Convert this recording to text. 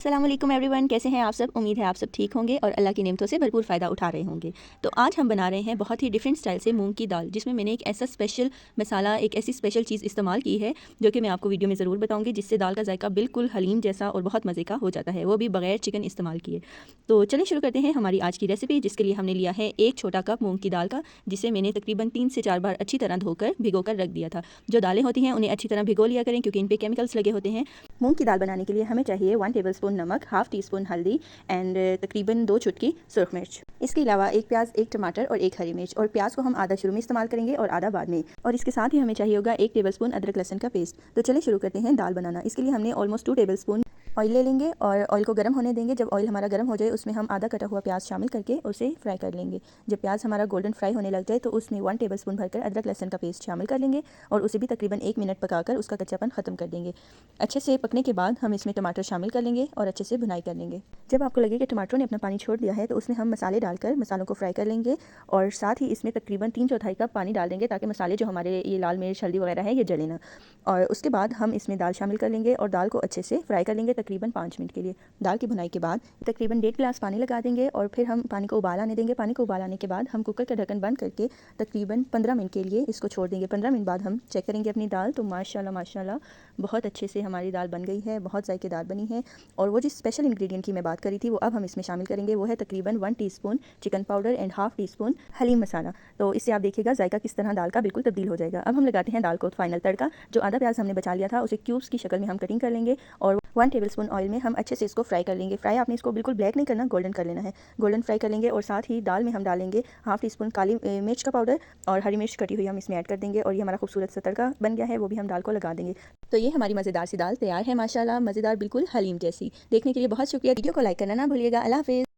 अस्सलाम वालेकुम एवरीवन, कैसे हैं आप सब। उम्मीद है आप सब ठीक होंगे और अल्लाह की नेमतों से भरपूर फ़ायदा उठा रहे होंगे। तो आज हम बना रहे हैं बहुत ही डिफरेंट स्टाइल से मूंग की दाल, जिसमें मैंने एक ऐसा स्पेशल मसाला, एक ऐसी स्पेशल चीज़ इस्तेमाल की है जो कि मैं आपको वीडियो में ज़रूर बताऊंगी, जिससे दाल का जायका बिल्कुल हलीम जैसा और बहुत मज़े का हो जाता है, वो भी बगैर चिकन इस्तेमाल किए। तो चलिए शुरू करते हैं हमारी आज की रेसिपी, जिसके लिए हमने लिया है एक छोटा कप मूँग की दाल का, जिसे मैंने तकरीबन 3 से 4 बार अच्छी तरह धोकर भिगो कर रख दिया था। जो दालें होती हैं उन्हें अच्छी तरह भिगो लिया करें, क्योंकि इन पर केमिकल्स लगे होते हैं। मूंग की दाल बनाने के लिए हमें चाहिए 1 टेबलस्पून नमक, हाफ़ टी स्पून हल्दी एंड तकरीबन 2 चुटकी सुरख मिर्च। इसके अलावा एक प्याज, एक टमाटर और एक हरी मिर्च। और प्याज को हम आधा शुरू में इस्तेमाल करेंगे और आधा बाद में। और इसके साथ ही हमें चाहिए होगा 1 टेबलस्पून अदरक लहसुन का पेस्ट। तो चलिए शुरू करते हैं दाल बनाना। इसके लिए हमने ऑलमोस्ट 2 टेबलस्पून ऑयल ले लेंगे और ऑयल को गर्म होने देंगे। जब ऑयल हमारा गर्म हो जाए, उसमें हम आधा कटा हुआ प्याज शामिल करके उसे फ्राई कर लेंगे। जब प्याज हमारा गोल्डन फ्राई होने लग जाए, तो उसमें 1 टेबलस्पून भरकर अदरक लहसुन का पेस्ट शामिल कर लेंगे और उसे भी तकरीबन 1 मिनट पकाकर उसका कच्चापन ख़त्म कर देंगे। अच्छे से पकने के बाद हम इसमें टमाटर शामिल कर लेंगे और अच्छे से भुनाई कर लेंगे। जब आपको लगे कि टमाटरों ने अपना पानी छोड़ दिया है, तो उसमें हम मसाले डालकर मसालों को फ्राई कर लेंगे और साथ ही इसमें तकरीबन 3/4 कप पानी डाल देंगे, ताकि मसाले जो हमारे ये लाल मिर्च, हल्दी वगैरह है, ये जले ना। और उसके बाद हम इसमें दाल शामिल कर लेंगे और दाल को अच्छे से फ्राई कर लेंगे तकरीबन 5 मिनट के लिए। दाल की भुनाई के बाद तकरीबन 1.5 गिलास पानी लगा देंगे और फिर हम पानी को उबाल आने देंगे। पानी को उबाल आने के बाद हम कुकर का ढक्कन बंद करके तकरीबन 15 मिनट के लिए इसको छोड़ देंगे। 15 मिनट बाद हम चेक करेंगे अपनी दाल, तो माशाल्लाह माशाल्लाह बहुत अच्छे से हमारी दाल बन गई है, बहुत जायकेदार बनी है। और वो जिस स्पेशल इंग्रेडिएंट की मैं बात करी थी, वो अब हम इसमें शामिल करेंगे। वो है तकरीबन 1 teaspoon chicken powder and half teaspoon haleem masala. तो इससे आप देखिएगा जायका किस तरह दाल का बिल्कुल तब्दील हो जाएगा। अब हम लगाते हैं दाल को फाइनल तड़का। जो आधा प्याज हमने बचा लिया था, उसे क्यूब्स की शक्ल में हम कटिंग कर लेंगे और 1 टेबलस्पून ऑयल में हम अच्छे से इसको फ्राई कर लेंगे। फ्राई आपने इसको बिल्कुल ब्लैक नहीं करना, गोल्डन कर लेना है। गोल्डन फ्राई कर लेंगे और साथ ही दाल में हम डालेंगे हाफ़ टी स्पून काली मिर्च का पाउडर और हरी मिर्च कटी हुई हम इसमें ऐड कर देंगे। और ये हमारा खूबसूरत सा तड़का बन गया है, वो भी हम दाल को लगा देंगे। तो ये हमारी मज़ेदार सी दाल तैयार है, माशाल्लाह मज़ेदार, बिल्कुल हलीम जैसी। देखने के लिए बहुत शुक्रिया। वीडियो को लाइक करना ना भूलिएगा। अल्लाह हाफ़िज़।